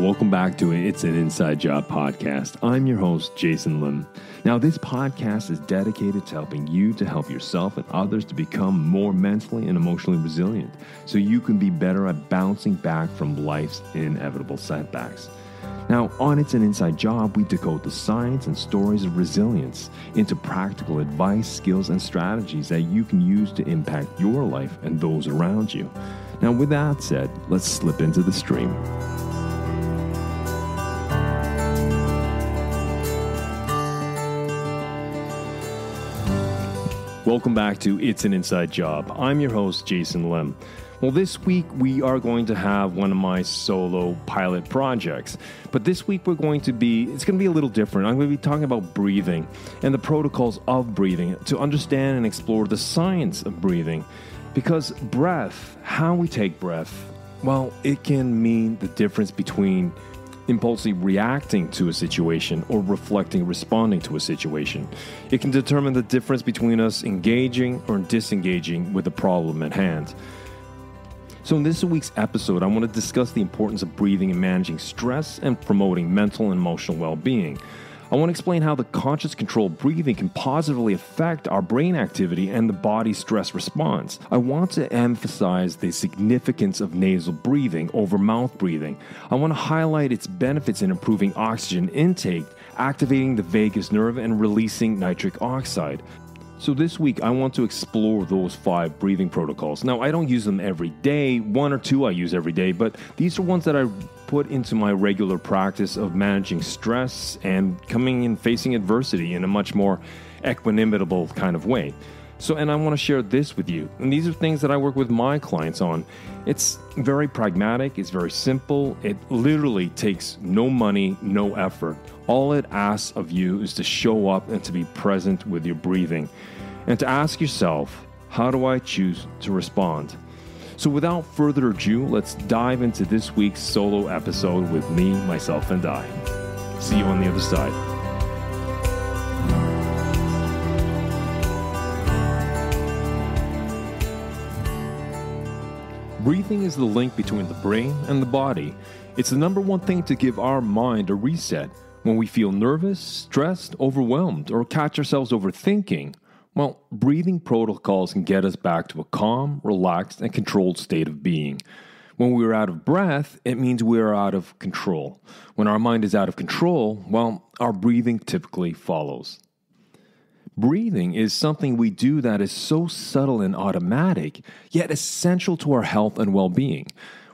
welcome back to It's an Inside Job podcast. I'm your host, Jason Lim. Now, this podcast is dedicated to helping you to help yourself and others to become more mentally and emotionally resilient so you can be better at bouncing back from life's inevitable setbacks. Now, on It's an Inside Job, we decode the science and stories of resilience into practical advice, skills, and strategies that you can use to impact your life and those around you. Now, with that said, let's slip into the stream. Welcome back to It's an Inside Job. I'm your host, Jason Lim. Well, this week we are going to have one of my solo pilot projects. But this week it's going to be a little different. I'm going to be talking about breathing and the protocols of breathing to understand and explore the science of breathing. Because breath, how we take breath, well, it can mean the difference between impulsively reacting to a situation or responding to a situation. It can determine the difference between us engaging or disengaging with the problem at hand. So in this week's episode, I want to discuss the importance of breathing in managing stress and promoting mental and emotional well-being. I want to explain how the conscious controlled breathing can positively affect our brain activity and the body's stress response. I want to emphasize the significance of nasal breathing over mouth breathing. I want to highlight its benefits in improving oxygen intake, activating the vagus nerve, and releasing nitric oxide. So this week, I want to explore those 5 breathing protocols. Now, I don't use them every day. 1 or 2 I use every day, but these are ones that I put into my regular practice of managing stress and coming and facing adversity in a much more equanimable kind of way. And I want to share this with you. And these are things that I work with my clients on. It's very pragmatic. It's very simple. It literally takes no money, no effort. All it asks of you is to show up and to be present with your breathing. And to ask yourself, how do I choose to respond? So without further ado, let's dive into this week's solo episode with me, myself, and I. See you on the other side. Breathing is the link between the brain and the body. It's the number one thing to give our mind a reset. When we feel nervous, stressed, overwhelmed, or catch ourselves overthinking, well, breathing protocols can get us back to a calm, relaxed, and controlled state of being. When we're out of breath, it means we're out of control. When our mind is out of control, well, our breathing typically follows. Breathing is something we do that is so subtle and automatic, yet essential to our health and well-being.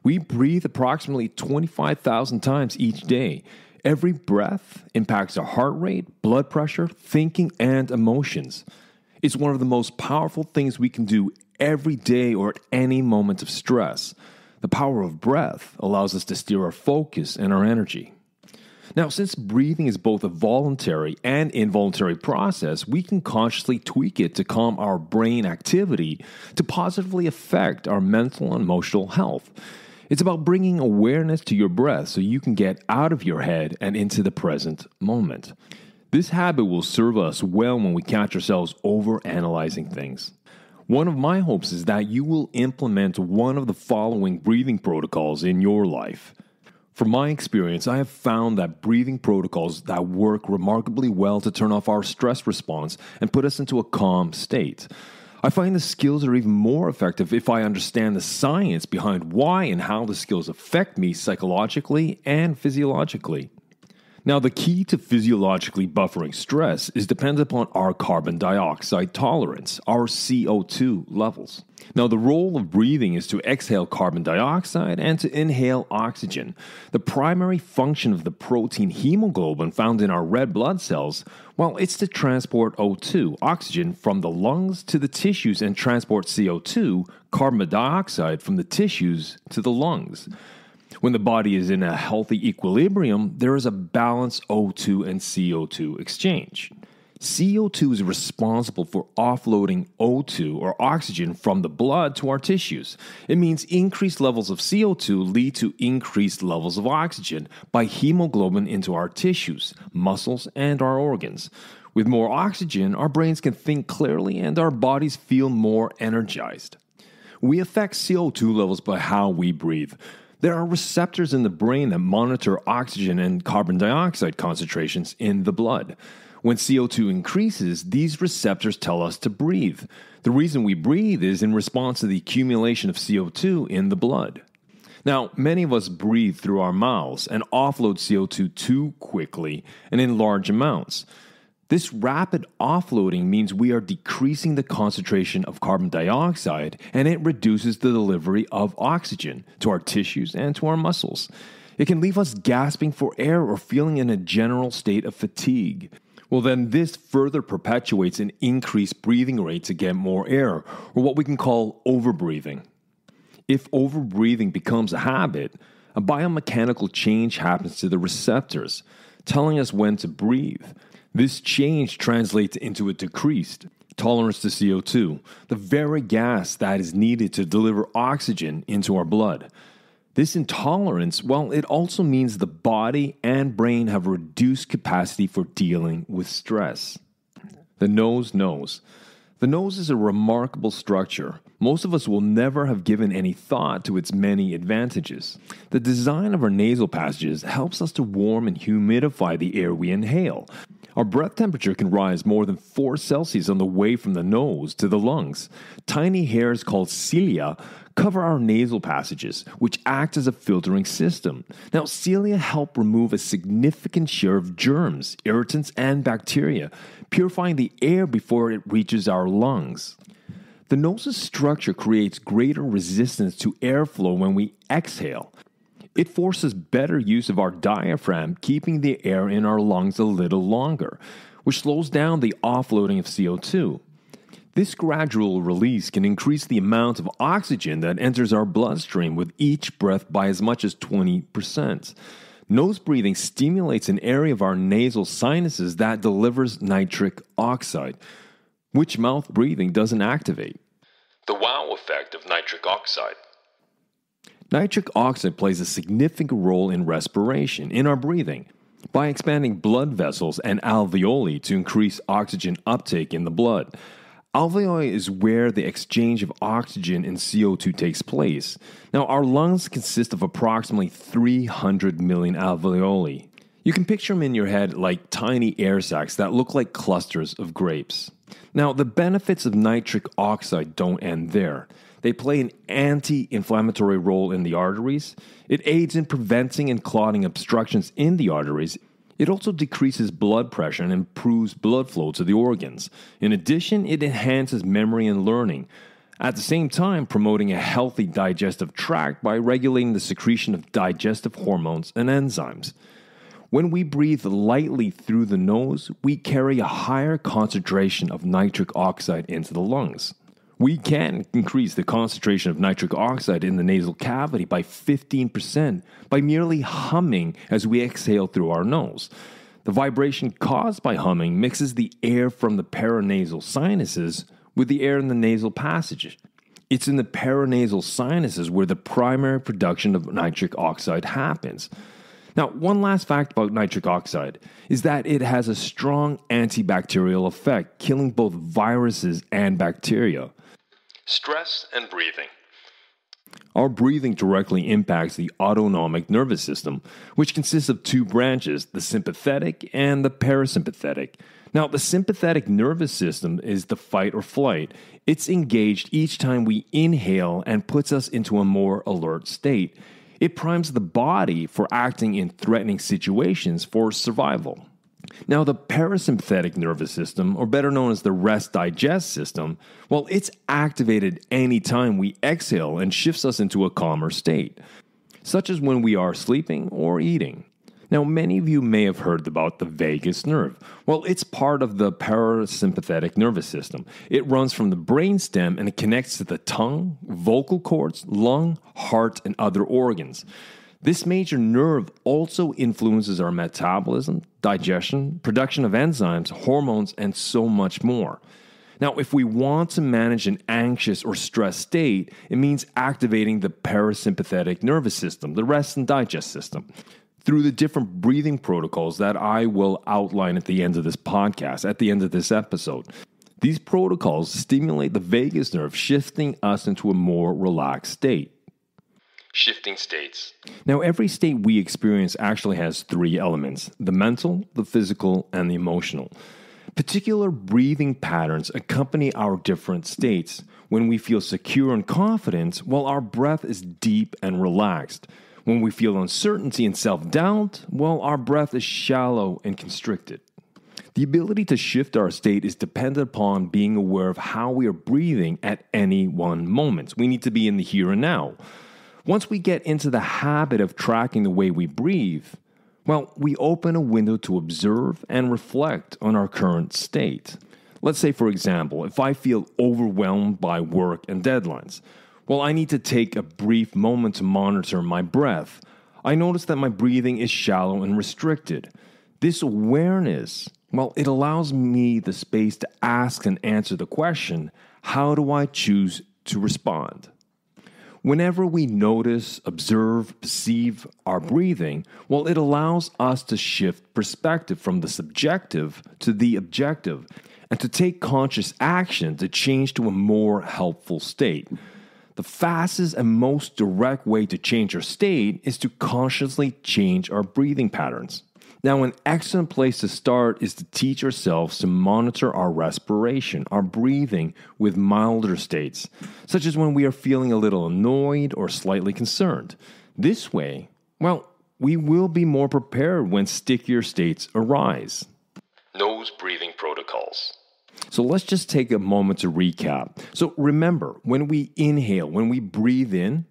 We breathe approximately 25,000 times each day. Every breath impacts our heart rate, blood pressure, thinking, and emotions. It's one of the most powerful things we can do every day or at any moment of stress. The power of breath allows us to steer our focus and our energy. Now, since breathing is both a voluntary and involuntary process, we can consciously tweak it to calm our brain activity to positively affect our mental and emotional health. It's about bringing awareness to your breath so you can get out of your head and into the present moment. This habit will serve us well when we catch ourselves overanalyzing things. One of my hopes is that you will implement one of the following breathing protocols in your life. From my experience, I have found that breathing protocols that work remarkably well to turn off our stress response and put us into a calm state. I find the skills are even more effective if I understand the science behind why and how the skills affect me psychologically and physiologically. Now, the key to physiologically buffering stress is dependent upon our carbon dioxide tolerance, our CO2 levels. Now, the role of breathing is to exhale carbon dioxide and to inhale oxygen. The primary function of the protein hemoglobin found in our red blood cells, well, it's to transport O2, oxygen, from the lungs to the tissues and transport CO2, carbon dioxide, from the tissues to the lungs. When the body is in a healthy equilibrium, there is a balanced O2 and CO2 exchange. CO2 is responsible for offloading O2 or oxygen from the blood to our tissues. It means increased levels of CO2 lead to increased levels of oxygen by hemoglobin into our tissues, muscles, and our organs. With more oxygen, our brains can think clearly and our bodies feel more energized. We affect CO2 levels by how we breathe. There are receptors in the brain that monitor oxygen and carbon dioxide concentrations in the blood. When CO2 increases, these receptors tell us to breathe. The reason we breathe is in response to the accumulation of CO2 in the blood. Now, many of us breathe through our mouths and offload CO2 too quickly and in large amounts. This rapid offloading means we are decreasing the concentration of carbon dioxide, and it reduces the delivery of oxygen to our tissues and to our muscles. It can leave us gasping for air or feeling in a general state of fatigue. Well, then this further perpetuates an increased breathing rate to get more air, or what we can call overbreathing. If overbreathing becomes a habit, a biomechanical change happens to the receptors, telling us when to breathe. This change translates into a decreased tolerance to CO2, the very gas that is needed to deliver oxygen into our blood. This intolerance, well, it also means the body and brain have reduced capacity for dealing with stress. The nose knows. The nose is a remarkable structure. Most of us will never have given any thought to its many advantages. The design of our nasal passages helps us to warm and humidify the air we inhale. Our breath temperature can rise more than 4 Celsius on the way from the nose to the lungs. Tiny hairs called cilia cover our nasal passages, which act as a filtering system. Now, cilia help remove a significant share of germs, irritants, and bacteria, purifying the air before it reaches our lungs. The nose's structure creates greater resistance to airflow when we exhale. It forces better use of our diaphragm, keeping the air in our lungs a little longer, which slows down the offloading of CO2. This gradual release can increase the amount of oxygen that enters our bloodstream with each breath by as much as 20%. Nose breathing stimulates an area of our nasal sinuses that delivers nitric oxide, which mouth breathing doesn't activate. The wow effect of nitric oxide. Nitric oxide plays a significant role in respiration, in our breathing, by expanding blood vessels and alveoli to increase oxygen uptake in the blood. Alveoli is where the exchange of oxygen and CO2 takes place. Now, our lungs consist of approximately 300 million alveoli. You can picture them in your head like tiny air sacs that look like clusters of grapes. Now, the benefits of nitric oxide don't end there. They play an anti-inflammatory role in the arteries. It aids in preventing and clotting obstructions in the arteries. It also decreases blood pressure and improves blood flow to the organs. In addition, it enhances memory and learning, at the same time promoting a healthy digestive tract by regulating the secretion of digestive hormones and enzymes. When we breathe lightly through the nose, we carry a higher concentration of nitric oxide into the lungs. We can increase the concentration of nitric oxide in the nasal cavity by 15% by merely humming as we exhale through our nose. The vibration caused by humming mixes the air from the paranasal sinuses with the air in the nasal passage. It's in the paranasal sinuses where the primary production of nitric oxide happens. Now, one last fact about nitric oxide is that it has a strong antibacterial effect, killing both viruses and bacteria. Stress and breathing. Our breathing directly impacts the autonomic nervous system, which consists of 2 branches, the sympathetic and the parasympathetic. Now, the sympathetic nervous system is the fight or flight. It's engaged each time we inhale and puts us into a more alert state. It primes the body for acting in threatening situations for survival. Now, the parasympathetic nervous system, or better known as the rest-digest system, well, it's activated anytime we exhale and shifts us into a calmer state, such as when we are sleeping or eating. Now, many of you may have heard about the vagus nerve. Well, it's part of the parasympathetic nervous system. It runs from the brainstem and it connects to the tongue, vocal cords, lung, heart, and other organs. This major nerve also influences our metabolism, digestion, production of enzymes, hormones, and so much more. Now, if we want to manage an anxious or stressed state, it means activating the parasympathetic nervous system, the rest and digest system, through the different breathing protocols that I will outline at the end of this podcast, at the end of this episode. These protocols stimulate the vagus nerve, shifting us into a more relaxed state. Shifting states. Now, every state we experience actually has three elements: the mental, the physical, and the emotional. Particular breathing patterns accompany our different states. When we feel secure and confident, while our breath is deep and relaxed. When we feel uncertainty and self-doubt, well, our breath is shallow and constricted. The ability to shift our state is dependent upon being aware of how we are breathing at any one moment. We need to be in the here and now. Once we get into the habit of tracking the way we breathe, well, we open a window to observe and reflect on our current state. Let's say, for example, if I feel overwhelmed by work and deadlines, well, I need to take a brief moment to monitor my breath. I notice that my breathing is shallow and restricted. This awareness, well, it allows me the space to ask and answer the question, how do I choose to respond? Whenever we notice, observe, perceive our breathing, well, it allows us to shift perspective from the subjective to the objective and to take conscious action to change to a more helpful state. The fastest and most direct way to change our state is to consciously change our breathing patterns. Now, an excellent place to start is to teach ourselves to monitor our respiration, our breathing with milder states, such as when we are feeling a little annoyed or slightly concerned. This way, well, we will be more prepared when stickier states arise. Nose breathing protocols. So let's just take a moment to recap. So remember, when we inhale, when we breathe in,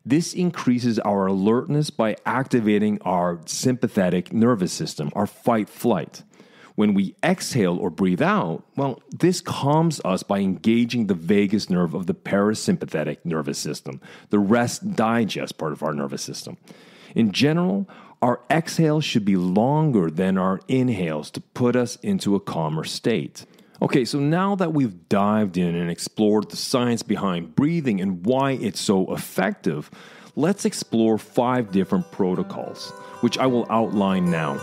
this increases our alertness by activating our sympathetic nervous system, our fight-flight. When we exhale or breathe out, well, this calms us by engaging the vagus nerve of the parasympathetic nervous system, the rest-digest part of our nervous system. In general, our exhales should be longer than our inhales to put us into a calmer state. Okay, so now that we've dived in and explored the science behind breathing and why it's so effective, let's explore 5 different protocols, which I will outline now.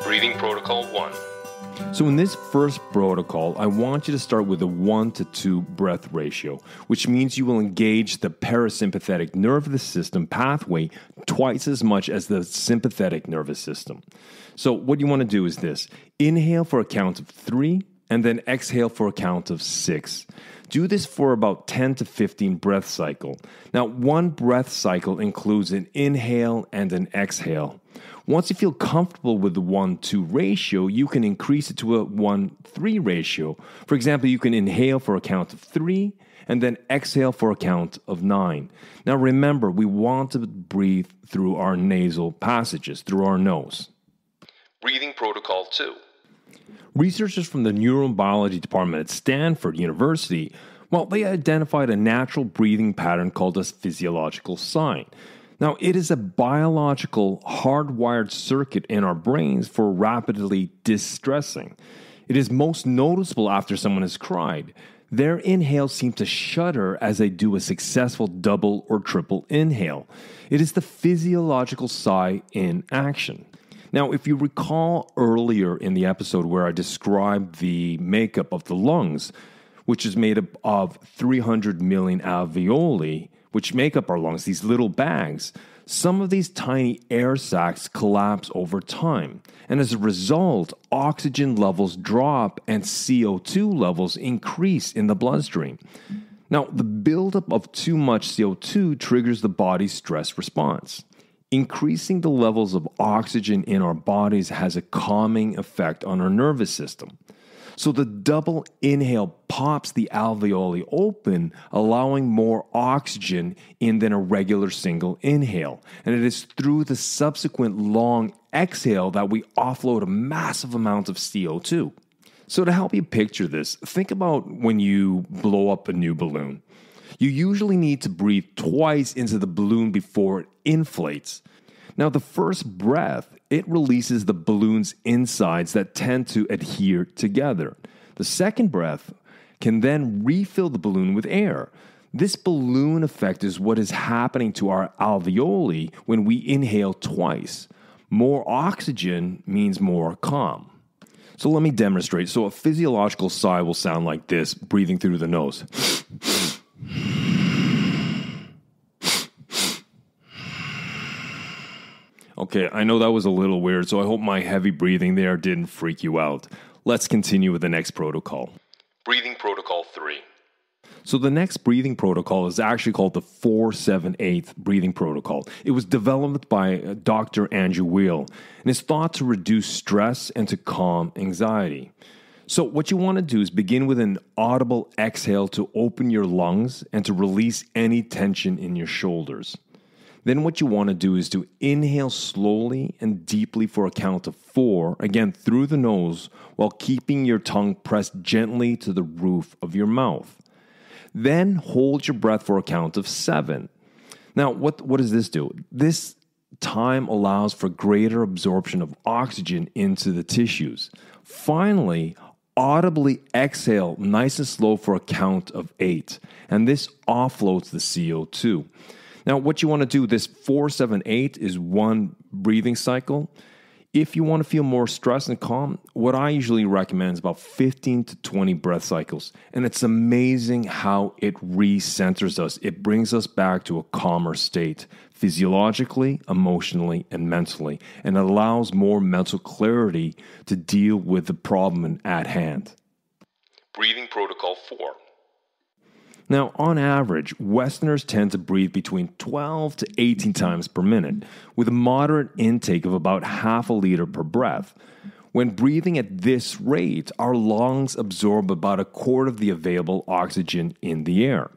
Breathing Protocol 1. So in this first protocol, I want you to start with a 1-to-2 breath ratio, which means you will engage the parasympathetic nervous system pathway twice as much as the sympathetic nervous system. So what you want to do is this: inhale for a count of 3, and then exhale for a count of 6. Do this for about 10 to 15 breath cycle. Now, one breath cycle includes an inhale and an exhale. Once you feel comfortable with the 1-2 ratio, you can increase it to a 1-3 ratio. For example, you can inhale for a count of 3 and then exhale for a count of 9. Now remember, we want to breathe through our nasal passages, through our nose. Breathing Protocol 2. Researchers from the neurobiology department at Stanford University, well, they identified a natural breathing pattern called a physiological sign. Now, it is a biological, hardwired circuit in our brains for rapidly distressing. It is most noticeable after someone has cried. Their inhales seem to shudder as they do a successful double or triple inhale. It is the physiological sigh in action. Now, if you recall earlier in the episode where I described the makeup of the lungs, which is made up of 300 million alveoli, which make up our lungs, these little bags, some of these tiny air sacs collapse over time. And as a result, oxygen levels drop and CO2 levels increase in the bloodstream. Now, the buildup of too much CO2 triggers the body's stress response. Increasing the levels of oxygen in our bodies has a calming effect on our nervous system. So the double inhale pops the alveoli open, allowing more oxygen in than a regular single inhale. And it is through the subsequent long exhale that we offload a massive amount of CO2. So to help you picture this, think about when you blow up a new balloon. You usually need to breathe twice into the balloon before it inflates. Now, the first breath, it releases the balloon's insides that tend to adhere together. The second breath can then refill the balloon with air. This balloon effect is what is happening to our alveoli when we inhale twice. More oxygen means more calm. So let me demonstrate. So a physiological sigh will sound like this, breathing through the nose. Okay, I know that was a little weird, so I hope my heavy breathing there didn't freak you out. Let's continue with the next protocol. Breathing Protocol 3. So the next breathing protocol is actually called the 4-7-8 breathing protocol. It was developed by Dr. Andrew Weil and is thought to reduce stress and to calm anxiety. So what you want to do is begin with an audible exhale to open your lungs and to release any tension in your shoulders. Then what you want to do is to inhale slowly and deeply for a count of 4, again through the nose, while keeping your tongue pressed gently to the roof of your mouth. Then hold your breath for a count of 7. Now, what does this do? This time allows for greater absorption of oxygen into the tissues. Finally, audibly exhale nice and slow for a count of 8, and this offloads the CO2. Now, what you want to do, this 4-7-8 is one breathing cycle. If you want to feel more stress and calm, what I usually recommend is about 15 to 20 breath cycles. And it's amazing how it recenters us. It brings us back to a calmer state, physiologically, emotionally, and mentally. And it allows more mental clarity to deal with the problem at hand. Breathing Protocol 4. Now, on average, Westerners tend to breathe between 12 to 18 times per minute, with a moderate intake of about half a liter per breath. When breathing at this rate, our lungs absorb about a quarter of the available oxygen in the air.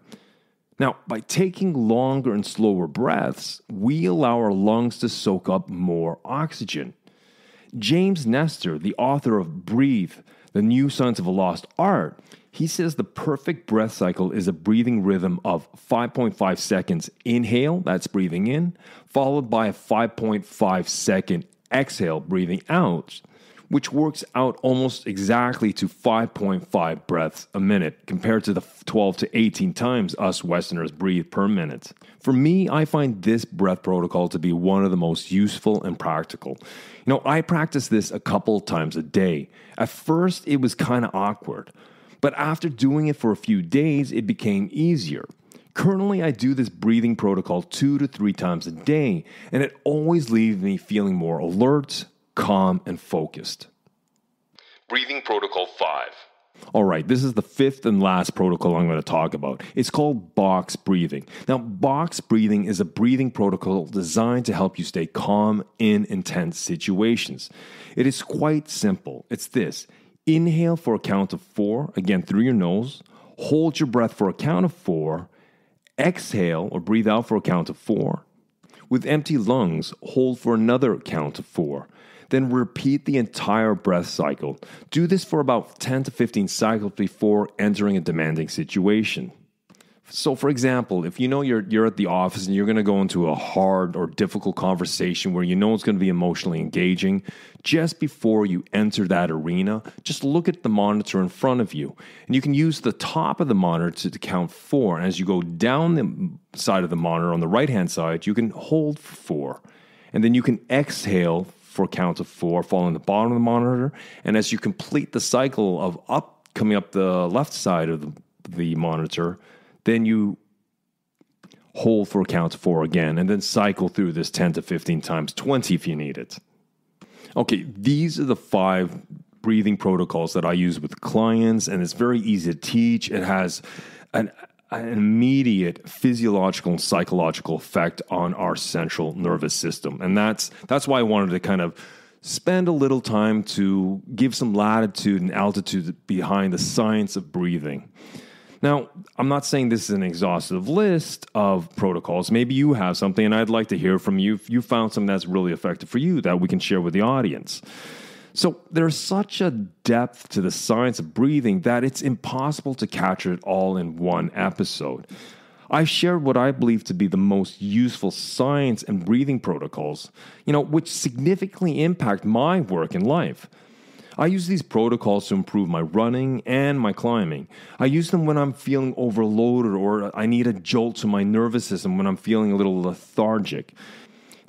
Now, by taking longer and slower breaths, we allow our lungs to soak up more oxygen. James Nestor, the author of Breathe, The New Science of a Lost Art, he says the perfect breath cycle is a breathing rhythm of 5.5 seconds inhale, that's breathing in, followed by a 5.5 second exhale, breathing out, which works out almost exactly to 5.5 breaths a minute compared to the 12 to 18 times us Westerners breathe per minute. For me, I find this breath protocol to be one of the most useful and practical. I practice this a couple of times a day. At first, it was kind of awkward. But after doing it for a few days, it became easier. Currently, I do this breathing protocol 2 to 3 times a day, and it always leaves me feeling more alert, calm, and focused. Breathing Protocol 5. All right, this is the 5th and last protocol I'm going to talk about. It's called box breathing. Now, box breathing is a breathing protocol designed to help you stay calm in intense situations. It is quite simple. It's this. Inhale for a count of 4, again through your nose. Hold your breath for a count of 4. Exhale or breathe out for a count of 4. With empty lungs, hold for another count of 4. Then repeat the entire breath cycle. Do this for about 10 to 15 cycles before entering a demanding situation. So, for example, if you're at the office and you're going to go into a hard or difficult conversation where it's going to be emotionally engaging, just before you enter that arena, just look at the monitor in front of you. And you can use the top of the monitor to count 4. And as you go down the side of the monitor on the right-hand side, you can hold for 4. And then you can exhale for a count of 4, following the bottom of the monitor. And as you complete the cycle of coming up the left side of the monitor, then you hold for a count of 4 again, and then cycle through this 10 to 15 times, 20 if you need it. Okay, these are the 5 breathing protocols that I use with clients, and it's very easy to teach. It has an immediate physiological and psychological effect on our central nervous system. And that's why I wanted to kind of spend a little time to give some latitude and altitude behind the science of breathing. Now, I'm not saying this is an exhaustive list of protocols. Maybe you have something, and I'd like to hear from you if you found something that's really effective for you that we can share with the audience. So there's such a depth to the science of breathing that it's impossible to capture it all in one episode. I've shared what I believe to be the most useful science and breathing protocols, which significantly impact my work and life. I use these protocols to improve my running and my climbing. I use them when I'm feeling overloaded or I need a jolt to my nervous system when I'm feeling a little lethargic.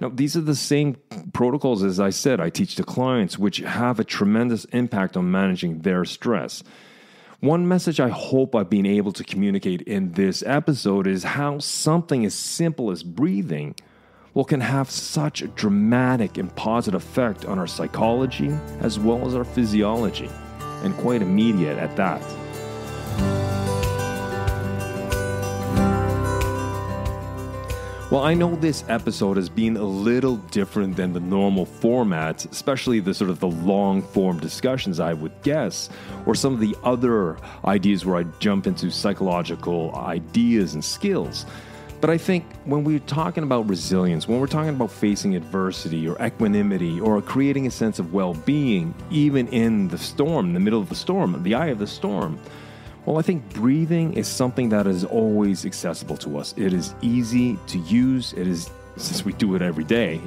Now, these are the same protocols, as I said, I teach to clients, which have a tremendous impact on managing their stress. One message I hope I've been able to communicate in this episode is how something as simple as breathing can have such a dramatic and positive effect on our psychology as well as our physiology, and quite immediate at that. Well, I know this episode has been a little different than the normal format, especially the sort of the long-form discussions, I would guess, or some of the other ideas where I jump into psychological ideas and skills. But I think when we're talking about resilience, when we're talking about facing adversity or equanimity or creating a sense of well-being, even in the storm, in the middle of the storm, the eye of the storm, well, I think breathing is something that is always accessible to us. It is easy to use. It is, since we do it every day,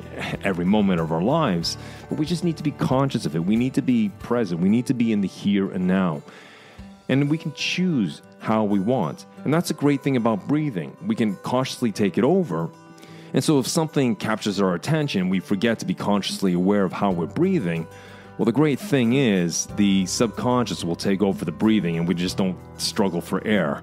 every moment of our lives, but we just need to be conscious of it. We need to be present. We need to be in the here and now. And we can choose how we want. And that's a great thing about breathing. We can consciously take it over. And so if something captures our attention, we forget to be consciously aware of how we're breathing. Well, the great thing is the subconscious will take over the breathing and we just don't struggle for air.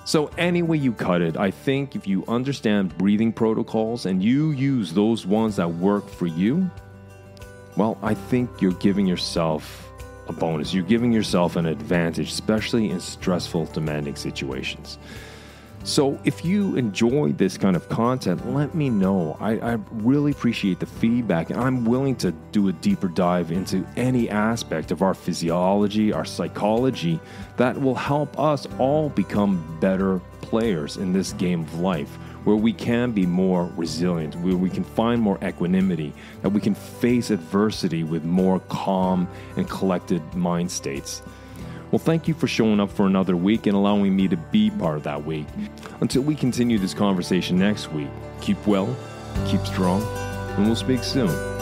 So any way you cut it, I think if you understand breathing protocols and you use those ones that work for you, well, I think you're giving yourself a bonus. You're giving yourself an advantage, especially in stressful, demanding situations. So if you enjoy this kind of content, let me know. I really appreciate the feedback, and I'm willing to do a deeper dive into any aspect of our physiology, our psychology, that will help us all become better players in this game of life, where we can be more resilient, where we can find more equanimity, that we can face adversity with more calm and collected mind states. Well, thank you for showing up for another week and allowing me to be part of that week. Until we continue this conversation next week, keep well, keep strong, and we'll speak soon.